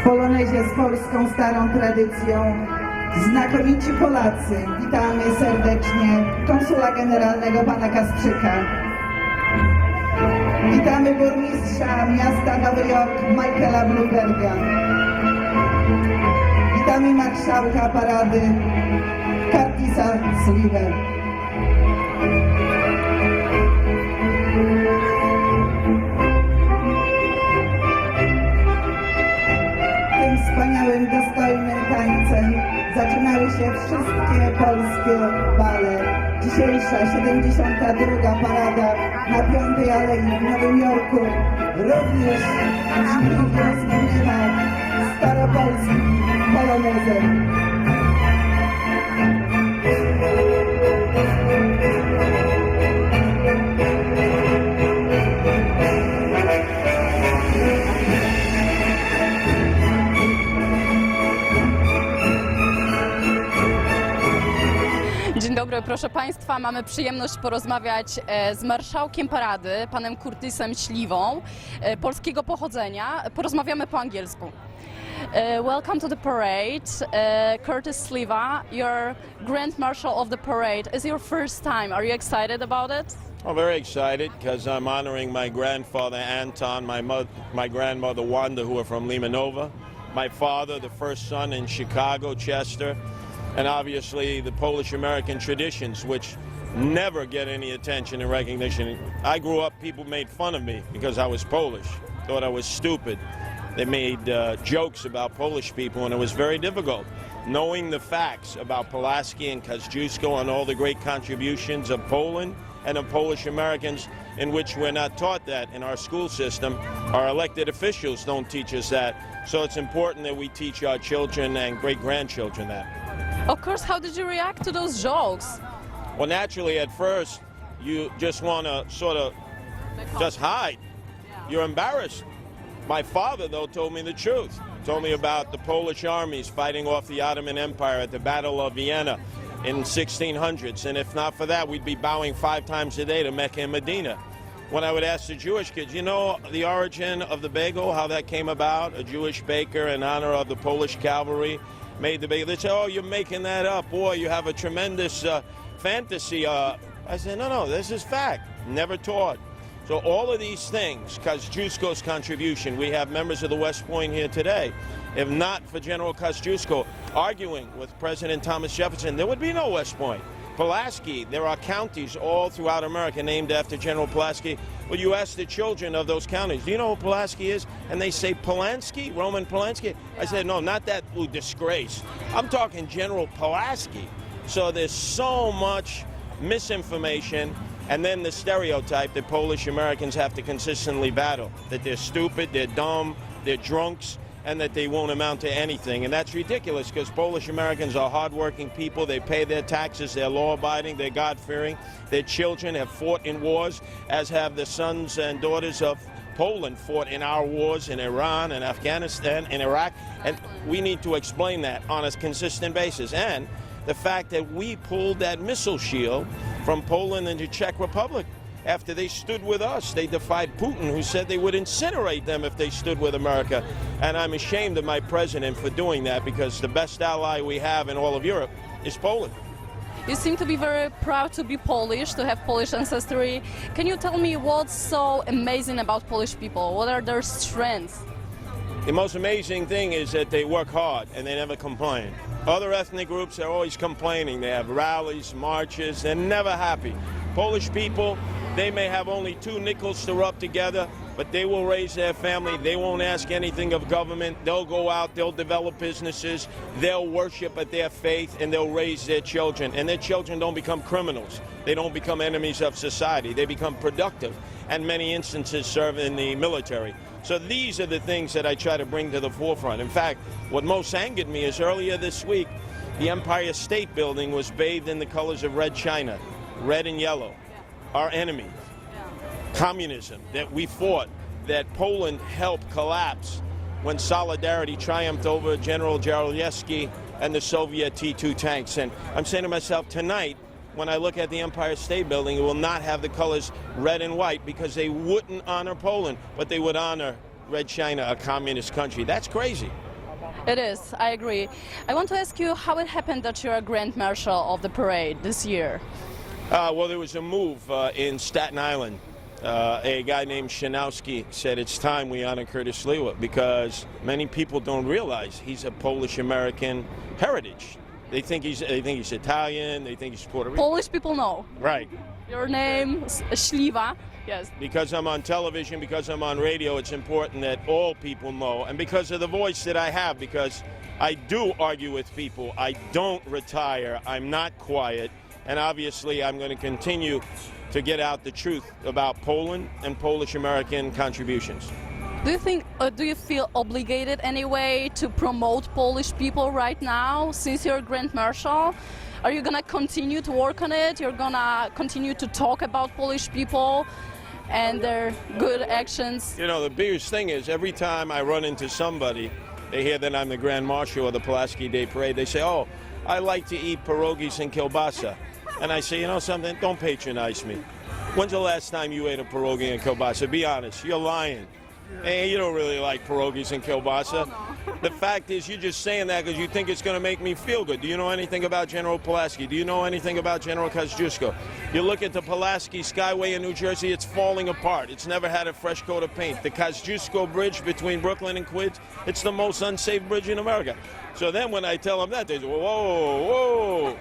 W polonezie z polską starą tradycją znakomici Polacy. Witamy serdecznie konsula generalnego pana Kasprzyka. Witamy burmistrza miasta Nowy Jork Michaela Bloomberga. Witamy marszałka parady Curtisa Sliwę. Tym wspaniałym, dostojnym tańcem zaczynały się wszystkie polskie bale. Dzisiejsza 72. parada na 5. Alei w Nowym Jorku również brzmi i rozbrzmiewa staropolskim polonezem. Dzień dobry, proszę Państwa, mamy przyjemność porozmawiać z marszałkiem parady, panem Curtisem Śliwą, polskiego pochodzenia. Porozmawiamy po angielsku. Welcome to the parade, Curtis Sliwa. You're Grand Marshal of the parade. Is your first time. Are you excited about it? I'm very excited because I'm honoring my grandfather Anton, my grandmother Wanda, who are from Lima Nova, my father, the first son in Chicago, Chester, and obviously the Polish-American traditions, which never get any attention and recognition. I grew up, people made fun of me because I was Polish, thought I was stupid. They made jokes about Polish people, and it was very difficult. Knowing the facts about Pulaski and Kosciuszko and all the great contributions of Poland and of Polish Americans, in which we're not taught that in our school system. Our elected officials don't teach us that. So it's important that we teach our children and great-grandchildren that. Of course, how did you react to those jokes? Well, naturally, at first, you just want to sort of just hide. You're embarrassed. My father, though, told me the truth. Told me about the Polish armies fighting off the Ottoman Empire at the Battle of Vienna in 1600s. And if not for that, we'd be bowing 5 times a day to Mecca and Medina. When I would ask the Jewish kids, you know the origin of the bagel, how that came about? A Jewish baker in honor of the Polish cavalry made the bagel. They say, oh, you're making that up. Boy, you have a tremendous fantasy. I said, no, this is fact. Never taught. So all of these things, Kosciuszko's contribution, we have members of the West Point here today. If not for General Kosciuszko arguing with President Thomas Jefferson, there would be no West Point. Pulaski, there are counties all throughout America named after General Pulaski. Well, you ask the children of those counties, do you know who Pulaski is? And they say Polanski, Roman Polanski. I said, no, not that disgrace. I'm talking General Pulaski. So there's so much misinformation, and then the stereotype that Polish Americans have to consistently battle, that they're stupid, they're dumb, they're drunks, and that they won't amount to anything. And that's ridiculous, because Polish Americans are hardworking people. They pay their taxes, they're law-abiding, they're God-fearing. Their children have fought in wars, as have the sons and daughters of Poland fought in our wars in Iran and Afghanistan and Iraq. And we need to explain that on a consistent basis. And the fact that we pulled that missile shield from Poland and the Czech Republic. After they stood with us, they defied Putin, who said they would incinerate them if they stood with America. And I'm ashamed of my president for doing that, because the best ally we have in all of Europe is Poland. You seem to be very proud to be Polish, to have Polish ancestry. Can you tell me what's so amazing about Polish people? What are their strengths? The most amazing thing is that they work hard and they never complain. Other ethnic groups are always complaining. They have rallies, marches, they're never happy. Polish people, they may have only 2 nickels to rub together, but they will raise their family. They won't ask anything of government. They'll go out, they'll develop businesses, they'll worship at their faith, and they'll raise their children. And their children don't become criminals. They don't become enemies of society. They become productive, and many instances serve in the military. So these are the things that I try to bring to the forefront. In fact, what most angered me is earlier this week, the Empire State Building was bathed in the colors of red china, red and yellow. Our enemy, communism, that we fought, that Poland helped collapse. when Solidarity triumphed over General Jaruzelski and the Soviet T-2 tanks. And I'm saying to myself, tonight, when I look at the Empire State Building, it will not have the colors red and white because they wouldn't honor Poland, but they would honor Red China, a communist country. That's crazy. It is, I agree. I want to ask you how it happened that you're a Grand Marshal of the parade this year. Well, there was a move in Staten Island. A guy named Shanowski said it's time we honor Curtis Sliwa because many people don't realize he's a Polish-American heritage. They think he's Italian, they think he's Puerto Rican. Polish people know. Right. Your name, Śliwa, yes. Because I'm on television, because I'm on radio, it's important that all people know. And because of the voice that I have, because I do argue with people, I don't retire, I'm not quiet, and obviously I'm going to continue to get out the truth about Poland and Polish-American contributions. Do you feel obligated anyway to promote Polish people right now since you're Grand Marshal? Are you gonna continue to work on it? You're gonna continue to talk about Polish people and their good actions? You know, the biggest thing is every time I run into somebody, they hear that I'm the Grand Marshal of the Pulaski Day Parade, they say, oh, I like to eat pierogies and kielbasa. And I say, you know something, don't patronize me. When's the last time you ate a pierogi and kielbasa? Be honest, you're lying. Hey, you don't really like pierogies and kielbasa. The fact is, you're just saying that because you think it's going to make me feel good. Do you know anything about General Pulaski? Do you know anything about General Kosciuszko? You look at the Pulaski Skyway in New Jersey, it's falling apart. It's never had a fresh coat of paint. The Kosciuszko Bridge between Brooklyn and Queens, it's the most unsafe bridge in America. So then when I tell them that, they say, whoa, whoa.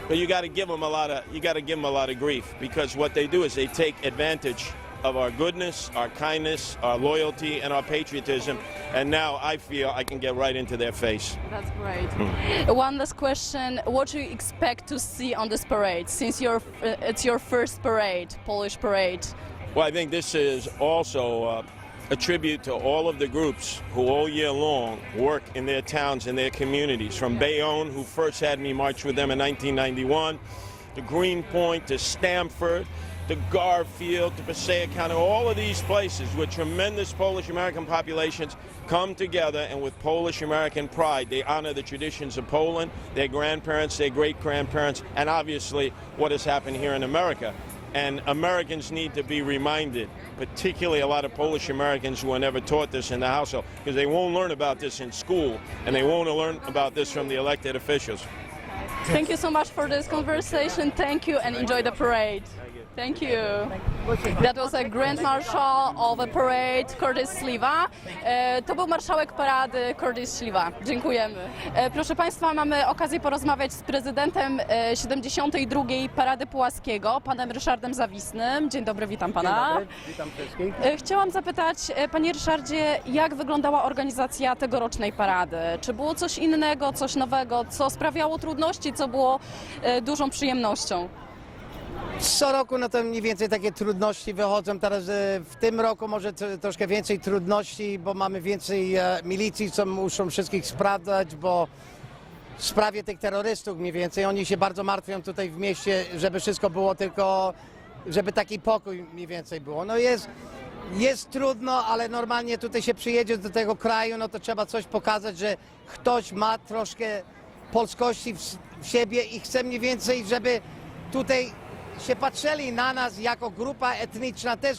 But you got to give them a lot of grief because what they do is they take advantage of our goodness, our kindness, our loyalty, and our patriotism. And now I feel I can get right into their face. That's great. One last question. What do you expect to see on this parade, since it's your first parade, Polish parade? Well, I think this is also a tribute to all of the groups who all year long work in their towns and their communities, from Bayonne, who first had me march with them in 1991, to Greenpoint, to Stamford, to Garfield, to Passaic County. All of these places with tremendous Polish-American populations come together, and with Polish-American pride, they honor the traditions of Poland, their grandparents, their great-grandparents, and obviously what has happened here in America. And Americans need to be reminded, particularly a lot of Polish-Americans who are never taught this in the household, because they won't learn about this in school, and they won't learn about this from the elected officials. Thank you so much for this conversation. Thank you and enjoy the parade. Thank you. That was a Grand Marshal of a parade, Curtis Sliwa. To był marszałek parady Curtis Sliwa. Dziękujemy. Proszę Państwa, mamy okazję porozmawiać z prezydentem 72. Parady Pulaskiego, panem Ryszardem Zawisnym. Dzień dobry, witam pana. Dzień dobry, witam wszystkich. Chciałam zapytać, panie Ryszardzie, jak wyglądała organizacja tegorocznej parady? Czy było coś innego, coś nowego, co sprawiało trudności, co było dużą przyjemnością? Co roku no to mniej więcej takie trudności wychodzą. Teraz w tym roku może troszkę więcej trudności, bo mamy więcej milicji, co muszą wszystkich sprawdzać, bo w sprawie tych terrorystów mniej więcej oni się bardzo martwią tutaj w mieście, żeby wszystko było tylko, żeby taki pokój mniej więcej było. No jest trudno, ale normalnie tutaj się przyjedzie do tego kraju, no to trzeba coś pokazać, że ktoś ma troszkę polskości w siebie i chce mniej więcej, żeby tutaj się patrzyli na nas jako grupa etniczna też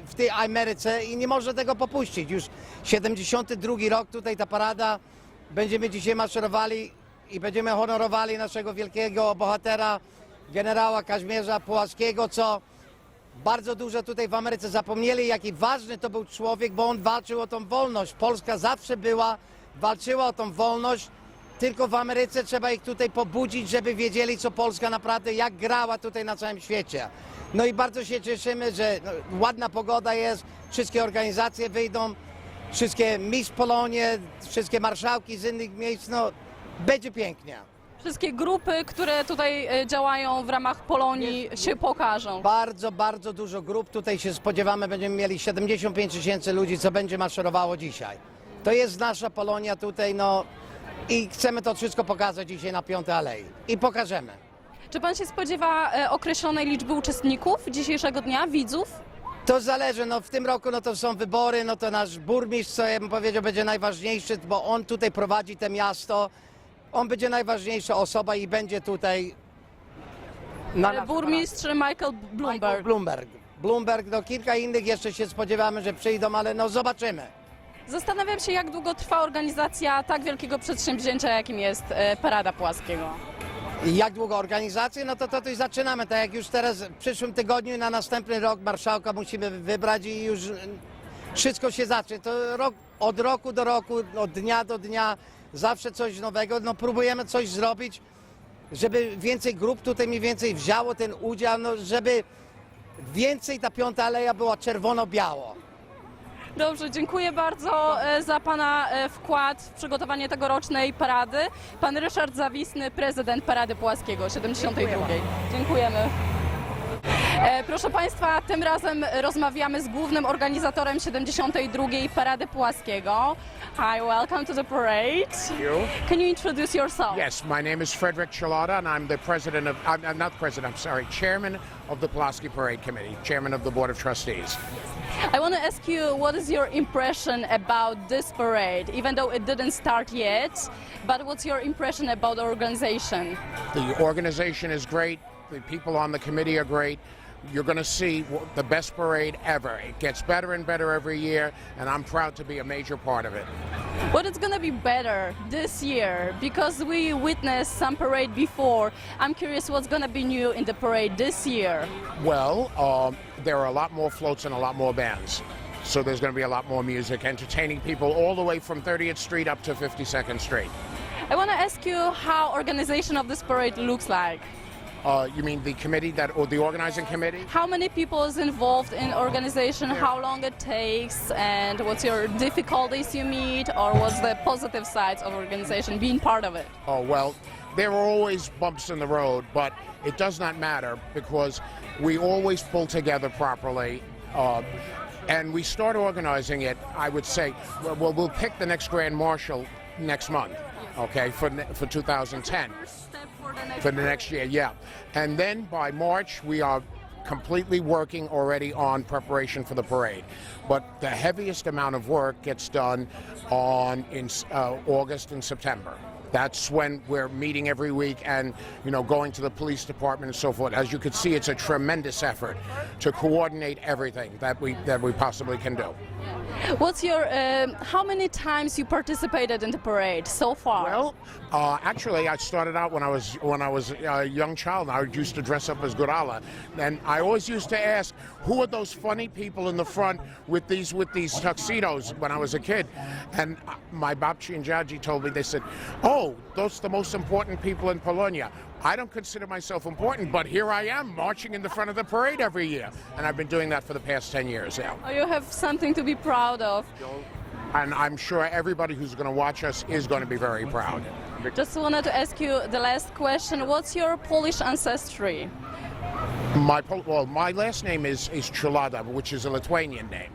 w tej Ameryce i nie można tego popuścić. Już 72 rok tutaj ta parada, będziemy dzisiaj maszerowali i będziemy honorowali naszego wielkiego bohatera, generała Kazimierza Pułaskiego, co bardzo dużo tutaj w Ameryce zapomnieli, jaki ważny to był człowiek, bo on walczył o tą wolność. Polska zawsze walczyła o tą wolność. Tylko w Ameryce trzeba ich tutaj pobudzić, żeby wiedzieli, co Polska naprawdę, jak grała tutaj na całym świecie. No i bardzo się cieszymy, że ładna pogoda jest, wszystkie organizacje wyjdą, wszystkie Miss Polonie, wszystkie marszałki z innych miejsc, no będzie pięknie. Wszystkie grupy, które tutaj działają w ramach Polonii się pokażą. Bardzo, bardzo dużo grup, tutaj się spodziewamy, będziemy mieli 75 000 ludzi, co będzie maszerowało dzisiaj. To jest nasza Polonia tutaj, no. I chcemy to wszystko pokazać dzisiaj na 5. Alei. I pokażemy. Czy pan się spodziewa określonej liczby uczestników dzisiejszego dnia, widzów? To zależy, no w tym roku no to są wybory, no to nasz burmistrz, co ja bym powiedział, będzie najważniejszy, bo on tutaj prowadzi to miasto. On będzie najważniejsza osoba i będzie tutaj na Burmistrz Michael Bloomberg. Bloomberg, no kilka innych jeszcze się spodziewamy, że przyjdą, ale no zobaczymy. Zastanawiam się, jak długo trwa organizacja tak wielkiego przedsięwzięcia, jakim jest Parada Pulaskiego. I jak długo organizację? No to tutaj zaczynamy, tak jak już teraz w przyszłym tygodniu na następny rok marszałka musimy wybrać i już wszystko się zacznie. To od roku do roku, od dnia do dnia, zawsze coś nowego. No próbujemy coś zrobić, żeby więcej grup tutaj mniej więcej wzięło ten udział, no żeby więcej ta Piąta Aleja była czerwono-biało. Dobrze, dziękuję bardzo za Pana wkład w przygotowanie tegorocznej parady. Pan Ryszard Zawisny, prezydent Parady Pulaskiego 72. Dziękujemy. Proszę Państwa, tym razem rozmawiamy z głównym organizatorem 72. Parady Pulaskiego. Hi, welcome to the parade. Thank you. Can you introduce yourself? Yes, my name is Frederick Chilada, and I'm the president of, I'm not president, I'm sorry, chairman of the Pulaski Parade Committee, chairman of the Board of Trustees. I want to ask you, what is your impression about this parade, even though it didn't start yet, but what's your impression about the organization? The organization is great, the people on the committee are great. You're going to see the best parade ever. It gets better and better every year, and I'm proud to be a major part of it. What is going to be better this year? Because we witnessed some parade before. I'm curious what's going to be new in the parade this year. Well, there are a lot more floats and a lot more bands. So there's going to be a lot more music, entertaining people all the way from 30th Street up to 52nd Street. I want to ask you how organization of this parade looks like. You mean the committee or the organizing committee? How many people is involved in organization, how long it takes, and what's your difficulties you meet, or what's the positive sides of organization, being part of it? Oh, well, there are always bumps in the road, but it does not matter because we always pull together properly. And we start organizing it, I would say, well, we'll pick the next Grand Marshal next month, okay, for 2010. For the next year, yeah. And then by March, we are completely working already on preparation for the parade. But the heaviest amount of work gets done in August and September. That's when we're meeting every week and, you know, going to the police department and so forth. As you can see, it's a tremendous effort to coordinate everything that we possibly can do. What's your, how many times you participated in the parade so far? Well, actually, I started out when I was a young child. I used to dress up as Gurala, and I always used to ask, who are those funny people in the front with these tuxedos when I was a kid? And my babci and jaji told me, they said, oh, those are the most important people in Polonia. I don't consider myself important, but here I am marching in the front of the parade every year. And I've been doing that for the past 10 years now. Oh, you have something to be proud of. And I'm sure everybody who's going to watch us is going to be very proud. Just wanted to ask you the last question. What's your Polish ancestry? My last name is Chilada, which is a Lithuanian name.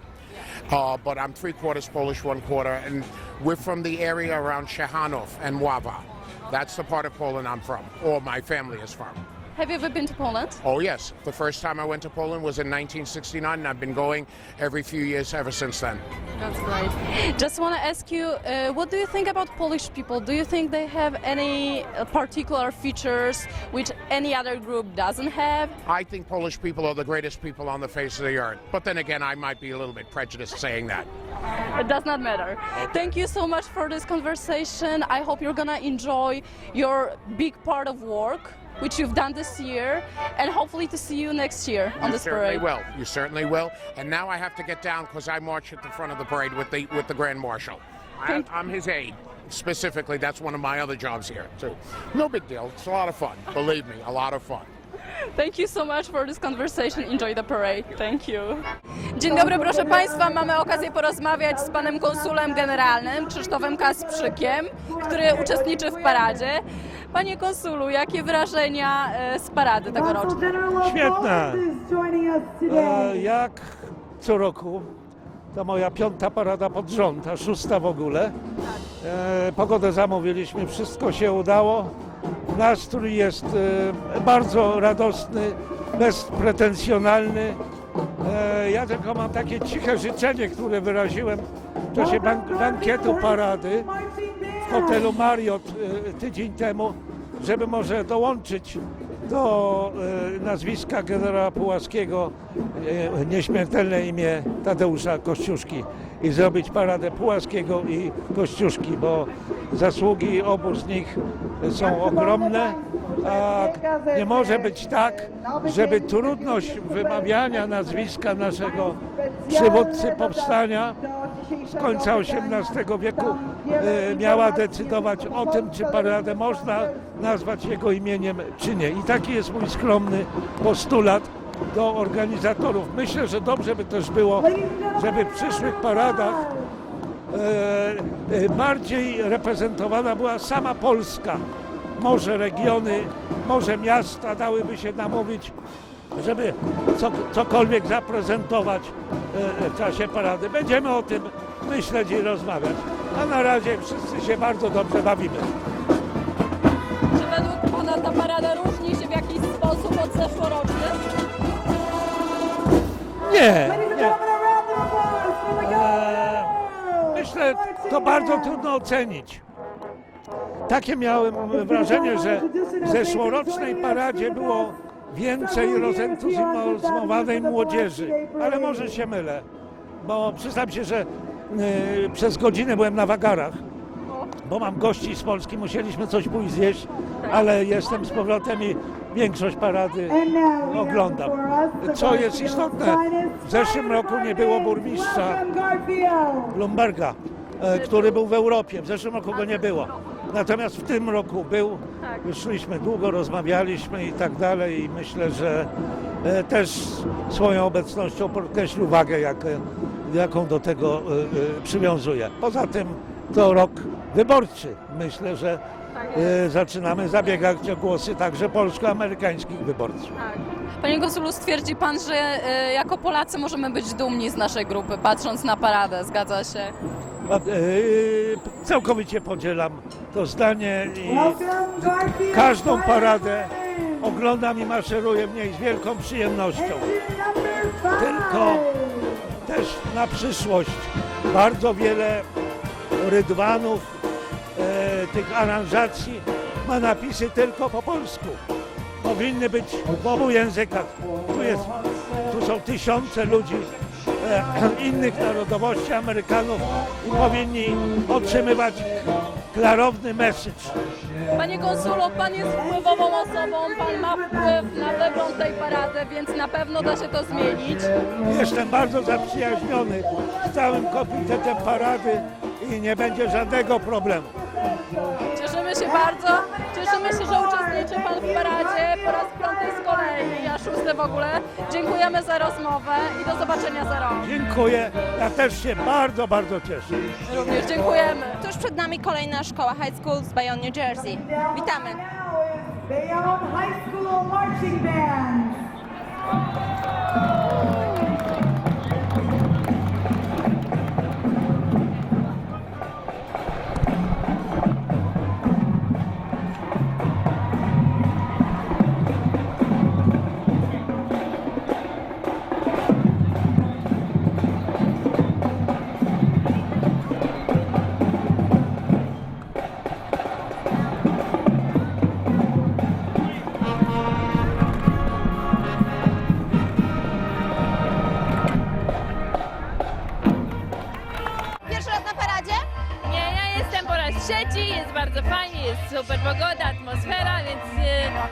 But I'm 3/4 Polish, 1/4, and we're from the area around Ciechanów and Ława. That's the part of Poland I'm from, or my family is from. Have you ever been to Poland? Oh yes, the first time I went to Poland was in 1969, and I've been going every few years ever since then. That's right. Just want to ask you, what do you think about Polish people? Do you think they have any particular features which any other group doesn't have? I think Polish people are the greatest people on the face of the earth. But then again, I might be a little bit prejudiced saying that. It does not matter. Okay. Thank you so much for this conversation. I hope you're gonna enjoy your big part of work, which you've done this year, and hopefully to see you next year on this parade. You certainly will. And now I have to get down because I march at the front of the parade with the Grand Marshal. I'm his aide. Specifically, that's one of my other jobs here, too. No big deal. It's a lot of fun. Believe me, a lot of fun. Thank you so much for this conversation. Enjoy the parade. Thank you. Dzień dobry, proszę Państwa. Mamy okazję porozmawiać z panem konsulem generalnym Krzysztofem Kasprzykiem, który uczestniczy w paradzie. Panie konsulu, jakie wrażenia z parady tegorocznej? Świetne. Jak co roku, to moja 5. parada pod rząd, a 6. w ogóle. Pogodę zamówiliśmy, wszystko się udało. Nastrój jest bardzo radosny, bezpretensjonalny. Ja tylko mam takie ciche życzenie, które wyraziłem w czasie bankietu parady w hotelu Marriott tydzień temu, żeby może dołączyć do nazwiska generała Pułaskiego nieśmiertelne imię Tadeusza Kościuszki i zrobić Paradę Pulaskiego i Kościuszki, bo zasługi obu z nich są ogromne, a nie może być tak, żeby trudność wymawiania nazwiska naszego przywódcy powstania z końca XVIII wieku miała decydować o tym, czy paradę można nazwać jego imieniem, czy nie. I taki jest mój skromny postulat do organizatorów. Myślę, że dobrze by też było, żeby w przyszłych paradach bardziej reprezentowana była sama Polska. Może regiony, może miasta dałyby się namówić, żeby cokolwiek zaprezentować w czasie parady. Będziemy o tym myśleć i rozmawiać. A na razie wszyscy się bardzo dobrze bawimy. Czy według Pana ta parada różni się w jakiś sposób od zeszłorocznych? Nie. Myślę, to bardzo trudno ocenić. Takie miałem wrażenie, że w zeszłorocznej paradzie było więcej rozentuzjazmowanej młodzieży, ale może się mylę, bo przyznam się, że przez godzinę byłem na wagarach, bo mam gości z Polski, musieliśmy coś pójść zjeść, ale jestem z powrotem i większość parady oglądam. Co jest istotne, w zeszłym roku nie było burmistrza Lumberga, który był w Europie. W zeszłym roku go nie było. Natomiast w tym roku był, wyszliśmy, długo rozmawialiśmy i tak dalej i myślę, że też swoją obecnością podkreślił wagę, jaką do tego przywiązuje. Poza tym to rok wyborczy. Myślę, że zaczynamy zabiegać o głosy także polsko-amerykańskich wyborców. Panie konsulu, stwierdzi Pan, że jako Polacy możemy być dumni z naszej grupy, patrząc na paradę, zgadza się? Całkowicie podzielam to zdanie i każdą paradę oglądam i maszeruję w niej z wielką przyjemnością. Tylko też na przyszłość bardzo wiele rydwanów, tych aranżacji ma napisy tylko po polsku. Powinny być w obu językach. Tu są tysiące ludzi innych narodowości, Amerykanów i powinni otrzymywać klarowny message. Panie konsulu, Pan jest wpływową osobą, Pan ma wpływ na wygląd tej parady, więc na pewno da się to zmienić. Jestem bardzo zaprzyjaźniony z całym komitetem parady i nie będzie żadnego problemu. Cieszymy się bardzo, cieszymy się, że uczestniczy Pan w paradzie po raz 5 z kolei, a 6 w ogóle. Dziękujemy za rozmowę i do zobaczenia za rok. Dziękuję, ja też się bardzo, bardzo cieszę. Również dziękujemy. Tuż przed nami kolejna szkoła High School z Bayonne, New Jersey. Witamy. Bayonne High School Marching Band. Pierwszy raz na paradzie? Nie, ja jestem po raz trzeci, jest bardzo fajnie, jest super pogoda, atmosfera, więc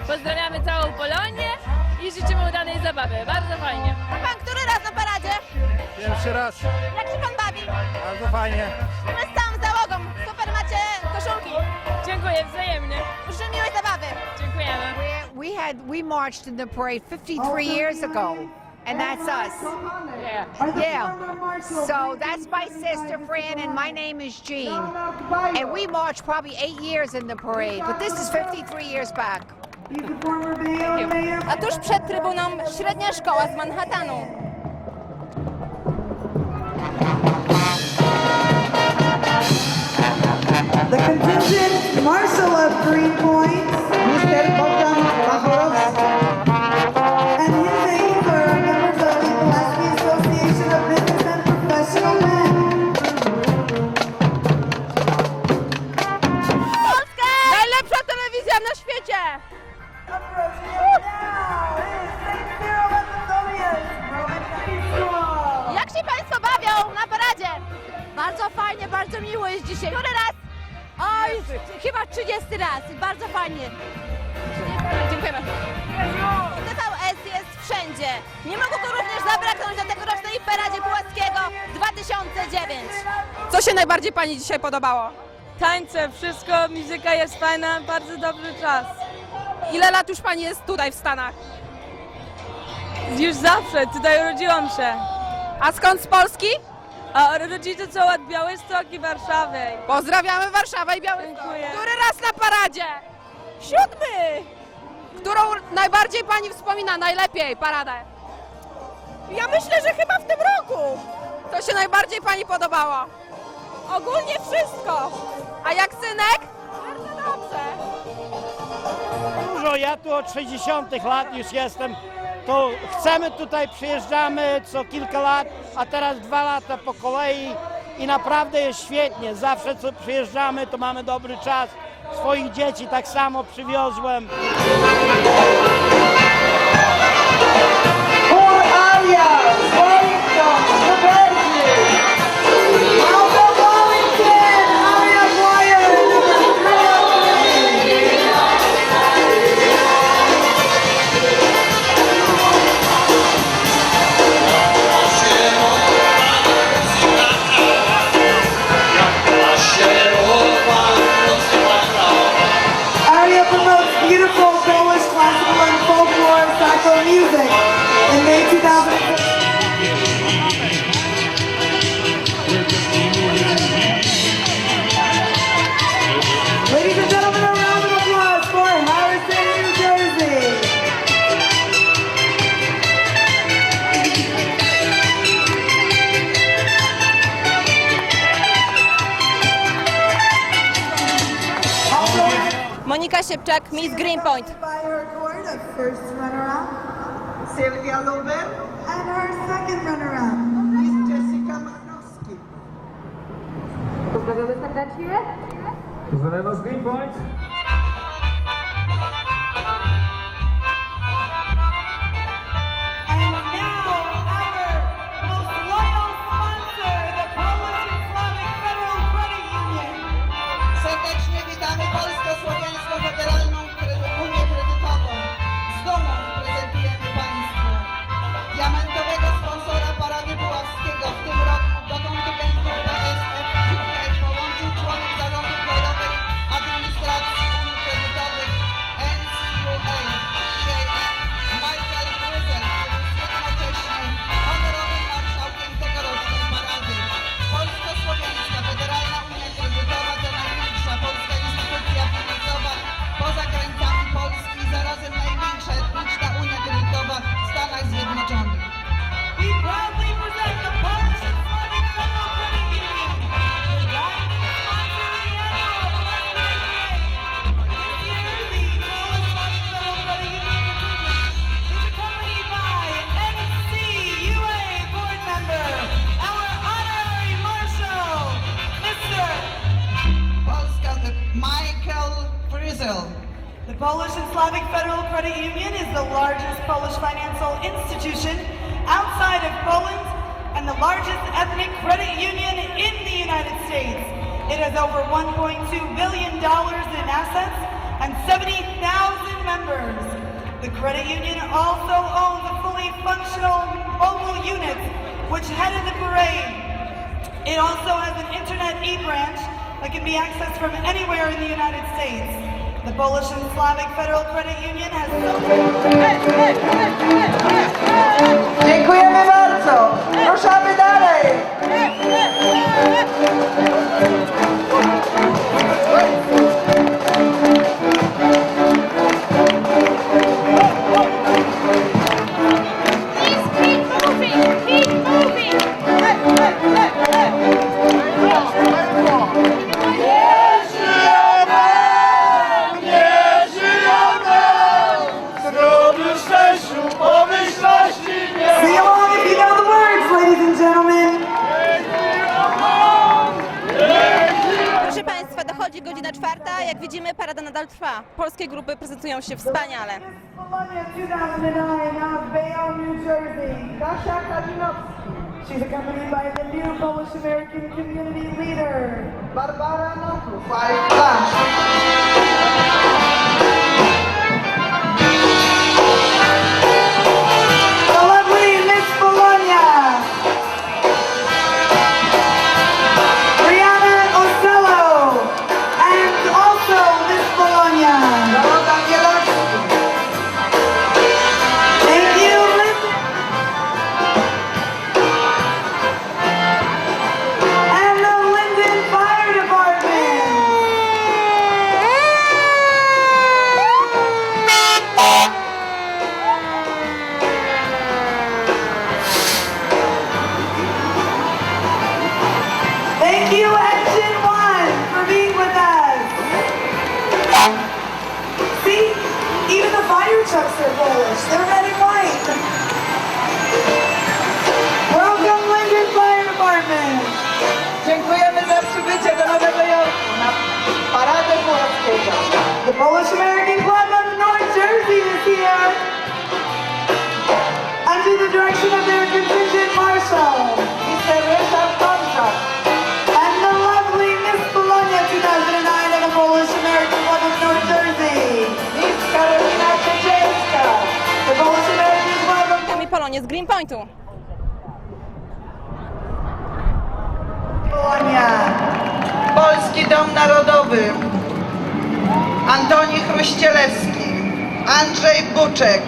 pozdrawiamy całą Polonię i życzymy udanej zabawy. Bardzo fajnie. A pan który raz na paradzie? Pierwszy raz. Jak się pan bawi? Bardzo fajnie. My z całą załogą. Super macie koszulki. Dziękuję, wzajemnie. Życzę miłej zabawy. Dziękujemy. We marched in the parade 53 years ago, and that's us. Yeah. So that's my sister Fran, and my name is Jean. And we marched probably 8 years in the parade, but this is 53 years back. A tuż przed trybuną średnia szkoła z Manhattanu. The contingent marshal of Green Point, Mr. Bogdan Lahoros, and his aides are members of the Pulaski chyba 30 raz. Bardzo fajnie. Dziękujemy. TVS jest wszędzie. Nie mogło go również zabraknąć na tegorocznej Paradzie Pulaskiego 2009. Co się najbardziej Pani dzisiaj podobało? Tańce, wszystko, muzyka jest fajna, bardzo dobry czas. Ile lat już Pani jest tutaj w Stanach? Już zawsze, tutaj urodziłam się. A skąd z Polski? A rodzice są od Białystok i Warszawy. Pozdrawiamy Warszawę i Białystok. Dziękuję. Który raz na paradzie? 7. Którą najbardziej Pani wspomina, najlepiej paradę? Ja myślę, że chyba w tym roku. Co się najbardziej Pani podobało? Ogólnie wszystko. A jak synek? Bardzo dobrze. Dużo, ja tu od 60 lat już jestem. To chcemy tutaj, przyjeżdżamy co kilka lat, a teraz 2 lata po kolei i naprawdę jest świetnie. Zawsze co przyjeżdżamy, to mamy dobry czas. Swoich dzieci tak samo przywiozłem. Beautiful Polish classical and folklore sacral music in May 2006. Ladies and gentlemen, a round of applause for Harrison, New Jersey. Monika Siepczak, Miss Greenpoint. By her court of first runner-up, Sylwia Nowym, and her second runner-up, Miss Jessica Marnowski. Pozdrawiamy serdecznie. Pozdrawiam z Greenpoint. And now our most loyal sponsor, the Polish and Slavic Federal Credit Union. Serdecznie witamy Polsko-Słowiańską Federalną Unię Kredytową. Z dumą prezentujemy Państwu diamentowego sponsora Parady Pulaskiego. W tym roku do kontyngentu PSF połączył członek zarządu Krajowej Administracji Unii Kredytowych NCUA, Michael Fryzel, który jest jednocześnie honorowym marszałkiem tegorocznej parady. Polsko-Słowiańska Federalna Unia Kredytowa to największa polska instytucja finansowa poza granicami Polski i zarazem największa etniczna unia kredytowa w Stanach Zjednoczonych. We proudly present the Polish and Slavic Federal Credit Union. The diamond sponsor of the annual This year, the Polish Slavic Federal Credit Union is accompanied by NCUA board member, our honorary marshal, Mr. Polska, Michael Fryzel. The Polish and Slavic Federal Credit Union is the largest Polish financial institution outside of Poland and the largest ethnic credit union in the United States. It has over $1.2 billion in assets and 70,000 members. The credit union also owns a fully functional mobile unit which headed the parade. It also has an internet e-branch that can be accessed from anywhere in the United States. The Polish and Slavic Federal Credit Union has... Dziękujemy bardzo! Ruszamy dalej! Sing along if you know the words, ladies and gentlemen. Proszę Państwa, dochodzi godzina 4. Jak widzimy, parada nadal trwa. Polskie grupy prezentują się wspaniale. Polonia 2009 of Bayonne, New Jersey. Kasia Kalinowski. She's accompanied by the new Polish American community leader, Parada the lovely Miss Bologna, Brianna Ocello, and also Miss Bologna. Thank you, Linda. And the Linden Fire Department. Thank you, Engine 1, for being with us. See, even the fire trucks are Polish. They're red and white. Welcome, Linden Fire Department. Dziękujemy za przybycie do Nowego Jorku na Paradę Pulaskiego. The Polish American Club of North Jersey is here. Under the direction of their contingent marshal, Mr. Ryszard Konczak. And the lovely Miss Bologna 2009 of the Polish American Club of North Jersey. Miss Karolina Ciecielska. The Polish American Club of I Polonie z Greenpointu. Bologna. Polski Dom Narodowy. Antoni Chruścielewski. Andrzej Buczek.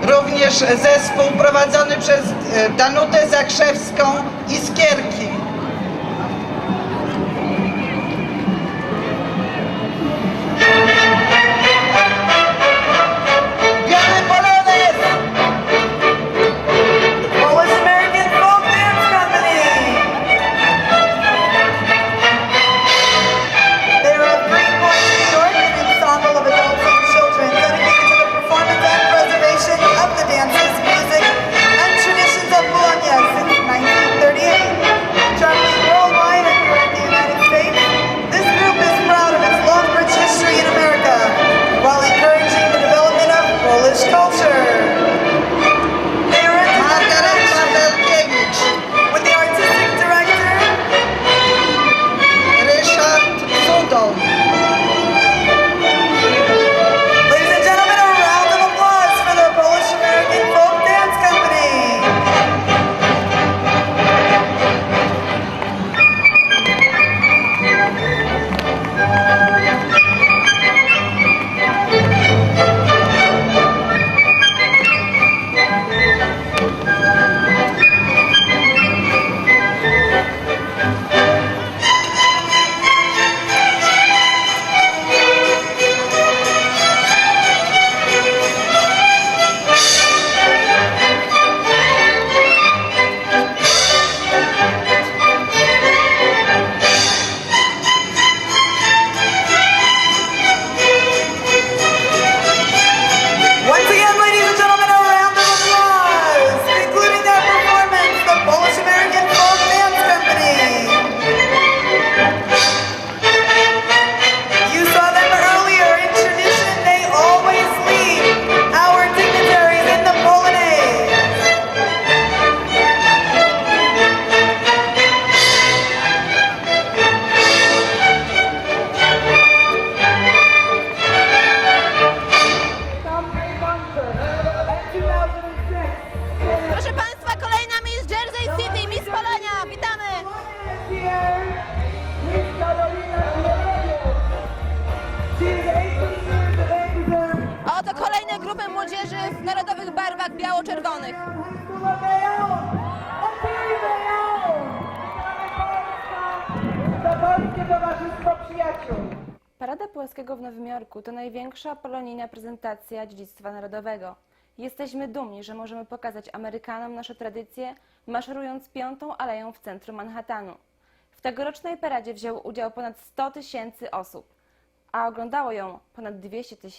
Również zespół prowadzony przez Danutę Zakrzewską i Skierki. Biały Polonez! Polish American Folk Dance Company! They're a Greenpoint, New York, an ensemble of adults and children dedicated to the performance and preservation of the dances, music, and traditions of Bologna since 1938. Traveling worldwide and throughout the United States, this group is proud of its long, rich history in America, while encouraging the development of Polish culture. They are under the direction with the artistic director, Ryszard Sudoł. Ladies and gentlemen, a round of applause for the Polish American Folk Dance Company. Once again, ladies and gentlemen, a round of applause, concluding their performance, the Polish American Folk Dance Company. You saw them earlier. In tradition, they always lead our dignitaries in the Polonaise. Proszę Państwa, kolejna Miss Jersey City, Miss Polonia. Witamy! A oto kolejne grupy młodzieży w narodowych barwach biało-czerwonych. Parada Pulaskiego w Nowym Jorku to największa polonijna prezentacja dziedzictwa narodowego. Jesteśmy dumni, że możemy pokazać Amerykanom nasze tradycje, maszerując 5. aleją w centrum Manhattanu. W tegorocznej paradzie wzięło udział ponad 100 000 osób, a oglądało ją ponad 200 000.